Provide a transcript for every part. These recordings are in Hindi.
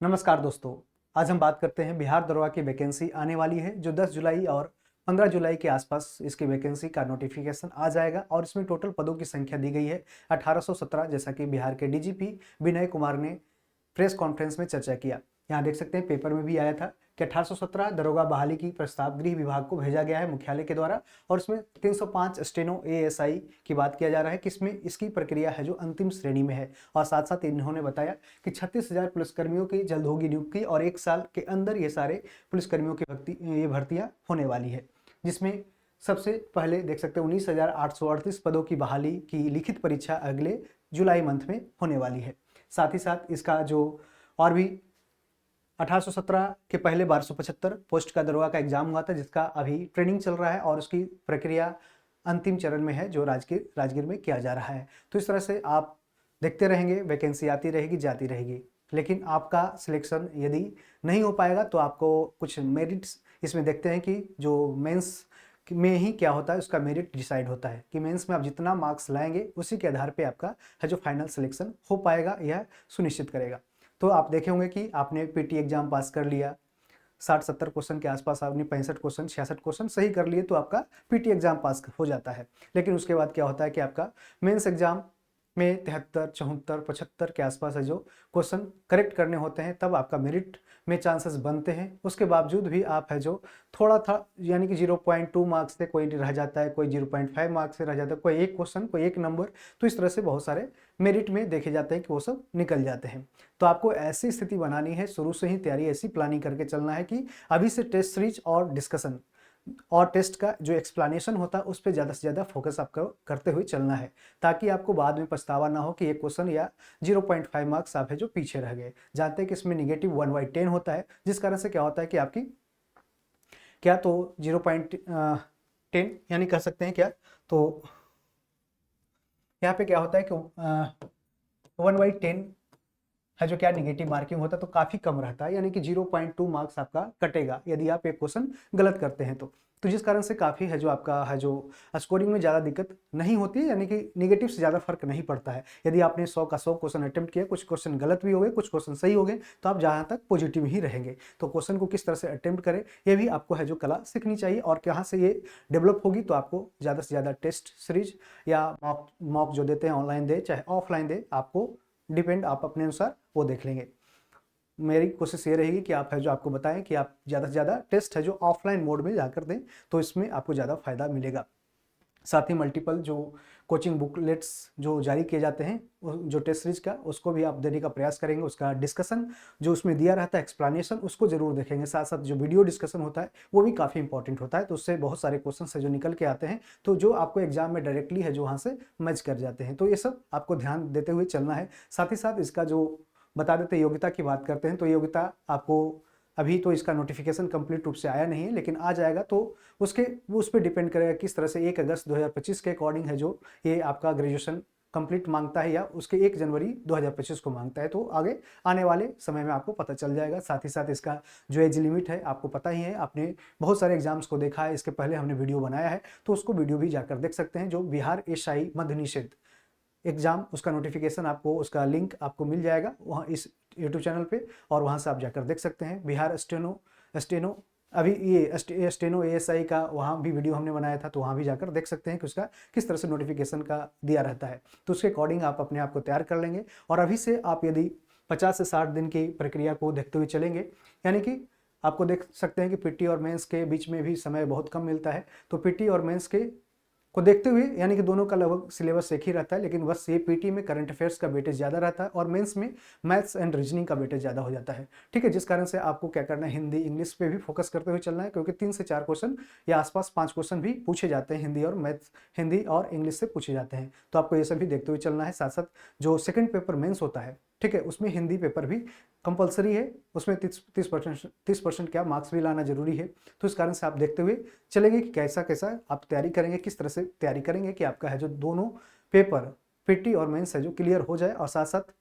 नमस्कार दोस्तों। आज हम बात करते हैं बिहार दरोगा की वैकेंसी आने वाली है जो 10 जुलाई और 15 जुलाई के आसपास इसकी वैकेंसी का नोटिफिकेशन आ जाएगा और इसमें टोटल पदों की संख्या दी गई है 1817, जैसा कि बिहार के डीजीपी विनय कुमार ने प्रेस कॉन्फ्रेंस में चर्चा किया। यहाँ देख सकते हैं पेपर में भी आया था कि 1817 दरोगा बहाली की प्रस्ताव गृह विभाग को भेजा गया है मुख्यालय के द्वारा और इसमें 305 स्टेनो एएसआई की बात किया जा रहा है कि इसमें इसकी प्रक्रिया है जो अंतिम श्रेणी में है। और साथ साथ इन्होंने बताया कि 36,000 पुलिसकर्मियों की जल्द होगी नियुक्ति और 1 साल के अंदर ये सारे पुलिसकर्मियों की भर्तियां होने वाली है, जिसमें सबसे पहले देख सकते हैं 19,838 पदों की बहाली की लिखित परीक्षा अगले जुलाई मंथ में होने वाली है। साथ ही साथ इसका जो और भी 1817 के पहले 1275 पोस्ट का दरोगा का एग्जाम हुआ था, जिसका अभी ट्रेनिंग चल रहा है और उसकी प्रक्रिया अंतिम चरण में है जो राजगीर में किया जा रहा है। तो इस तरह से आप देखते रहेंगे, वैकेंसी आती रहेगी जाती रहेगी, लेकिन आपका सिलेक्शन यदि नहीं हो पाएगा तो आपको कुछ मेरिट्स इसमें देखते हैं कि जो मेंस में ही क्या होता है उसका मेरिट डिसाइड होता है कि मेंस में आप जितना मार्क्स लाएंगे उसी के आधार पे आपका है जो फाइनल सिलेक्शन हो पाएगा, यह सुनिश्चित करेगा। तो आप देखे होंगे कि आपने पीटी एग्जाम पास कर लिया, 60-70 क्वेश्चन के आसपास आपने 65 क्वेश्चन 66 क्वेश्चन सही कर लिए तो आपका पीटी एग्जाम पास हो जाता है। लेकिन उसके बाद क्या होता है कि आपका मेंस एग्जाम में 73, 74, 75 के आसपास है जो क्वेश्चन करेक्ट करने होते हैं, तब आपका मेरिट में चांसेस बनते हैं। उसके बावजूद भी आप है जो थोड़ा था यानी कि 0.2 मार्क्स से कोई रह जाता है, कोई 0.5 मार्क्स से रह जाता है, कोई एक क्वेश्चन, कोई एक नंबर, तो इस तरह से बहुत सारे मेरिट में देखे जाते हैं कि वो सब निकल जाते हैं। तो आपको ऐसी स्थिति बनानी है, शुरू से ही तैयारी ऐसी प्लानिंग करके चलना है कि अभी से टेस्ट सीरीज और डिस्कशन और टेस्ट का जो एक्सप्लेनेशन होता है उस पर ज़्यादा से ज़्यादा फोकस आपको करते हुए चलना है, ताकि आपको बाद में पछतावा ना हो कि एक क्वेश्चन या 0.5 मार्क्स आप है जो पीछे रह गए। जानते हैं कि इसमें निगेटिव 1/10 होता है, जिस कारण से क्या होता है कि आपकी क्या तो 0.10 यानी कह सकते हैं क्या, तो यहाँ पे क्या होता है कि 1/10 है जो क्या निगेटिव मार्किंग होता है तो काफी कम रहता है, यानी कि 0.2 मार्क्स आपका कटेगा यदि आप एक क्वेश्चन गलत करते हैं तो जिस कारण से काफी है जो आपका है जो स्कोरिंग में ज्यादा दिक्कत नहीं होती है, यानी कि निगेटिव से ज्यादा फर्क नहीं पड़ता है। यदि आपने 100 का 100 क्वेश्चन अटेम्प्ट किया, कुछ क्वेश्चन गलत भी हो गए, कुछ क्वेश्चन सही हो गए, तो आप जहां तक पॉजिटिव ही रहेंगे। तो क्वेश्चन को किस तरह से अटेम्प्ट करें ये भी आपको है जो कला सीखनी चाहिए, और कहाँ से ये डेवलप होगी तो आपको ज्यादा से ज्यादा टेस्ट सीरीज या मॉक जो देते हैं ऑनलाइन दे चाहे ऑफलाइन दे, आपको डिपेंड आप अपने अनुसार वो देख लेंगे। मेरी कोशिश ये रहेगी कि आप है जो आपको बताएं कि आप ज़्यादा से ज़्यादा टेस्ट है जो ऑफलाइन मोड में जाकर दें, तो इसमें आपको ज़्यादा फायदा मिलेगा। साथ ही मल्टीपल जो कोचिंग बुकलेट्स जो जारी किए जाते हैं जो टेस्ट सीरीज का, उसको भी आप देने का प्रयास करेंगे। उसका डिस्कशन जो उसमें दिया रहता है एक्सप्लेनेशन, उसको जरूर देखेंगे। साथ साथ जो वीडियो डिस्कशन होता है वो भी काफ़ी इंपॉर्टेंट होता है, तो उससे बहुत सारे क्वेश्चन है जो निकल के आते हैं, तो जो आपको एग्जाम में डायरेक्टली है जो वहाँ से मैच कर जाते हैं। तो ये सब आपको ध्यान देते हुए चलना है। साथ ही साथ इसका जो बता देते योग्यता की बात करते हैं, तो योग्यता आपको अभी तो इसका नोटिफिकेशन कंप्लीट रूप से आया नहीं है, लेकिन आ जाएगा तो उस पर डिपेंड करेगा किस तरह से 1 अगस्त 2025 के अकॉर्डिंग है जो ये आपका ग्रेजुएशन कंप्लीट मांगता है या उसके 1 जनवरी 2025 को मांगता है, तो आगे आने वाले समय में आपको पता चल जाएगा। साथ ही साथ इसका जो एज लिमिट है आपको पता ही है, आपने बहुत सारे एग्जाम्स को देखा है, इसके पहले हमने वीडियो बनाया है, तो उसको वीडियो भी जाकर देख सकते हैं। जो बिहार एसआई मध्य निषेध एग्जाम, उसका नोटिफिकेशन आपको, उसका लिंक आपको मिल जाएगा वहाँ इस यूट्यूब चैनल पे, और वहाँ से आप जाकर देख सकते हैं। बिहार स्टेनो अभी ये स्टेनो एएसआई का वहाँ भी वीडियो हमने बनाया था, तो वहाँ भी जाकर देख सकते हैं कि उसका किस तरह से नोटिफिकेशन का दिया रहता है, तो उसके अकॉर्डिंग आप अपने आप को तैयार कर लेंगे। और अभी से आप यदि 50 से 60 दिन की प्रक्रिया को देखते हुए चलेंगे, यानी कि आपको देख सकते हैं कि पीटी और मेंस के बीच में भी समय बहुत कम मिलता है, तो पीटी और मेंस के को देखते हुए यानी कि दोनों का लगभग सिलेबस एक ही रहता है, लेकिन बस ये पीटी में करंट अफेयर्स का वेटेज ज़्यादा रहता है और मेंस में मैथ्स एंड रीजनिंग का वेटेज ज़्यादा हो जाता है। ठीक है, जिस कारण से आपको क्या करना है, हिंदी इंग्लिश पे भी फोकस करते हुए चलना है, क्योंकि 3 से 4 क्वेश्चन या आसपास 5 क्वेश्चन भी पूछे जाते हैं हिंदी और मैथ्स, हिंदी और इंग्लिश से पूछे जाते हैं, तो आपको ये सब भी देखते हुए चलना है। साथ साथ जो सेकेंड पेपर मेन्स होता है, ठीक है, उसमें हिंदी पेपर भी कंपलसरी है, उसमें 30% क्या मार्क्स भी लाना जरूरी है, तो इस कारण से आप देखते हुए चलेंगे कि कैसा कैसा आप तैयारी करेंगे, किस तरह से तैयारी करेंगे कि आपका है जो दोनों पेपर पीटी और मेंस है जो क्लियर हो जाए। और साथ साथ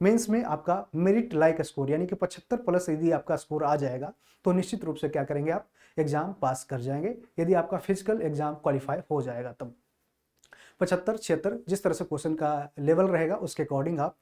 मेंस में आपका मेरिट लाइक स्कोर यानी कि 75 प्लस यदि आपका स्कोर आ जाएगा तो निश्चित रूप से क्या करेंगे, आप एग्जाम पास कर जाएंगे। यदि आपका फिजिकल एग्जाम क्वालिफाई हो जाएगा तब 75, 76 जिस तरह से क्वेश्चन का लेवल रहेगा उसके अकॉर्डिंग आप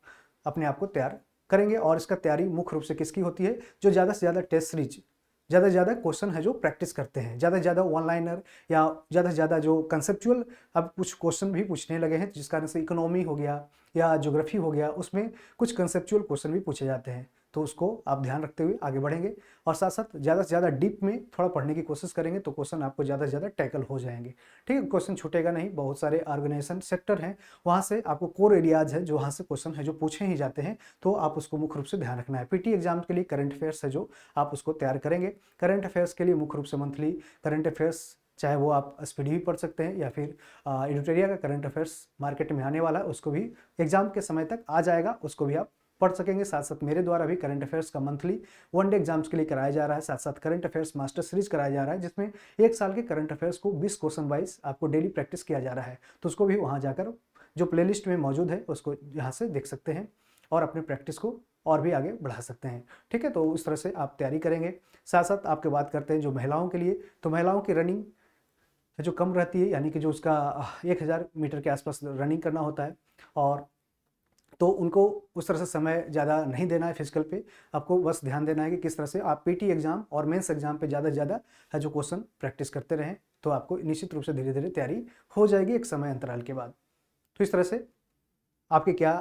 अपने आप को तैयार करेंगे। और इसका तैयारी मुख्य रूप से किसकी होती है, जो ज़्यादा से ज़्यादा टेस्ट सीरीज, ज़्यादा से ज़्यादा क्वेश्चन है जो प्रैक्टिस करते हैं, ज़्यादा से ज़्यादा वन लाइनर या ज़्यादा से ज़्यादा जो कंसेप्चुअल अब कुछ क्वेश्चन भी पूछने लगे हैं, जिस कारण से इकोनॉमी हो गया या ज्योग्राफी हो गया, उसमें कुछ कंसेप्चुअल क्वेश्चन भी पूछे जाते हैं। तो उसको आप ध्यान रखते हुए आगे बढ़ेंगे और साथ साथ ज़्यादा से ज़्यादा डीप में थोड़ा पढ़ने की कोशिश करेंगे, तो क्वेश्चन आपको ज़्यादा से ज़्यादा टैकल हो जाएंगे। ठीक है, क्वेश्चन छूटेगा नहीं। बहुत सारे ऑर्गेनाइजेशन सेक्टर हैं, वहाँ से आपको कोर एरियाज है जो वहाँ से क्वेश्चन है जो पूछे ही जाते हैं, तो आप उसको मुख्य रूप से ध्यान रखना है। पीटी एग्जाम के लिए करंट अफेयर्स है जो आप उसको तैयार करेंगे। करंट अफेयर्स के लिए मुख्य रूप से मंथली करंट अफेयर्स, चाहे वो आप स्पीडी भी पढ़ सकते हैं या फिर एडिटोरिया का करंट अफेयर्स मार्केट में आने वाला है, उसको भी एग्जाम के समय तक आ जाएगा, उसको भी आप पढ़ सकेंगे। साथ साथ मेरे द्वारा भी करंट अफेयर्स का मंथली वन डे एग्जाम्स के लिए कराया जा रहा है। साथ साथ करंट अफेयर्स मास्टर सीरीज कराया जा रहा है, जिसमें एक साल के करंट अफेयर्स को 20 क्वेश्चन वाइज आपको डेली प्रैक्टिस किया जा रहा है। तो उसको भी वहाँ जाकर जो प्लेलिस्ट में मौजूद है उसको यहाँ से देख सकते हैं और अपने प्रैक्टिस को और भी आगे बढ़ा सकते हैं। ठीक है, तो इस तरह से आप तैयारी करेंगे। साथ साथ आपके बात करते हैं जो महिलाओं के लिए, तो महिलाओं की रनिंग जो कम रहती है, यानी कि जो उसका 1000 मीटर के आसपास रनिंग करना होता है, और तो उनको उस तरह से समय ज़्यादा नहीं देना है फिजिकल पे। आपको बस ध्यान देना है कि किस तरह से आप पीटी एग्जाम और मेंस एग्जाम पे ज़्यादा से ज़्यादा है जो क्वेश्चन प्रैक्टिस करते रहें, तो आपको निश्चित रूप से धीरे धीरे तैयारी हो जाएगी एक समय अंतराल के बाद। तो इस तरह से आपकी क्या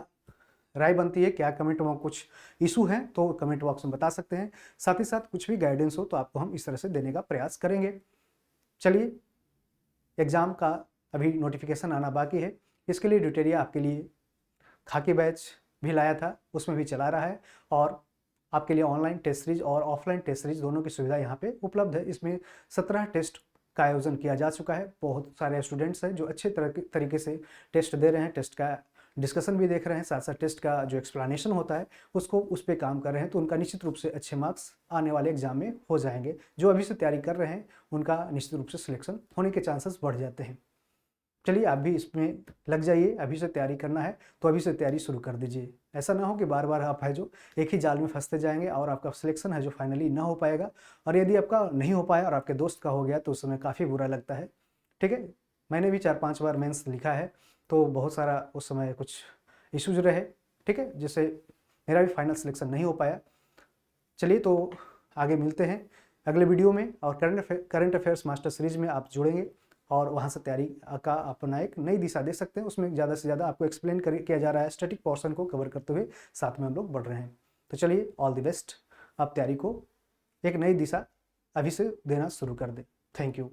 राय बनती है, क्या कमेंट में कुछ इशू हैं तो कमेंट बॉक्स में बता सकते हैं। साथ ही साथ कुछ भी गाइडेंस हो तो आपको हम इस तरह से देने का प्रयास करेंगे। चलिए, एग्ज़ाम का अभी नोटिफिकेशन आना बाकी है, इसके लिए ड्यूटेरिया आपके लिए खाकी बैच भी लाया था, उसमें भी चला रहा है, और आपके लिए ऑनलाइन टेस्ट सीरीज और ऑफलाइन टेस्ट सीरीज दोनों की सुविधा यहाँ पे उपलब्ध है। इसमें 17 टेस्ट का आयोजन किया जा चुका है। बहुत सारे स्टूडेंट्स हैं जो अच्छे तरीके से टेस्ट दे रहे हैं, टेस्ट का डिस्कशन भी देख रहे हैं, साथ साथ टेस्ट का जो एक्सप्लेनेशन होता है उसको उस पर काम कर रहे हैं, तो उनका निश्चित रूप से अच्छे मार्क्स आने वाले एग्जाम में हो जाएंगे। जो अभी से तैयारी कर रहे हैं उनका निश्चित रूप से सिलेक्शन होने के चांसेस बढ़ जाते हैं। चलिए, आप भी इसमें लग जाइए, अभी से तैयारी करना है तो अभी से तैयारी शुरू कर दीजिए। ऐसा ना हो कि बार बार आप है जो एक ही जाल में फंसते जाएंगे और आपका सिलेक्शन है जो फाइनली ना हो पाएगा, और यदि आपका नहीं हो पाया और आपके दोस्त का हो गया तो उस समय काफ़ी बुरा लगता है। ठीक है, मैंने भी 4-5 बार मेंस लिखा है, तो बहुत सारा उस समय कुछ इश्यूज रहे, ठीक है, जिससे मेरा भी फाइनल सिलेक्शन नहीं हो पाया। चलिए, तो आगे मिलते हैं अगले वीडियो में, और करंट अफेयर्स मास्टर सीरीज में आप जुड़ेंगे और वहाँ से तैयारी का अपना एक नई दिशा दे सकते हैं। उसमें ज़्यादा से ज़्यादा आपको एक्सप्लेन किया जा रहा है, स्टैटिक पोर्शन को कवर करते हुए साथ में हम लोग बढ़ रहे हैं। तो चलिए, ऑल द बेस्ट, आप तैयारी को एक नई दिशा अभी से देना शुरू कर दें। Thank you.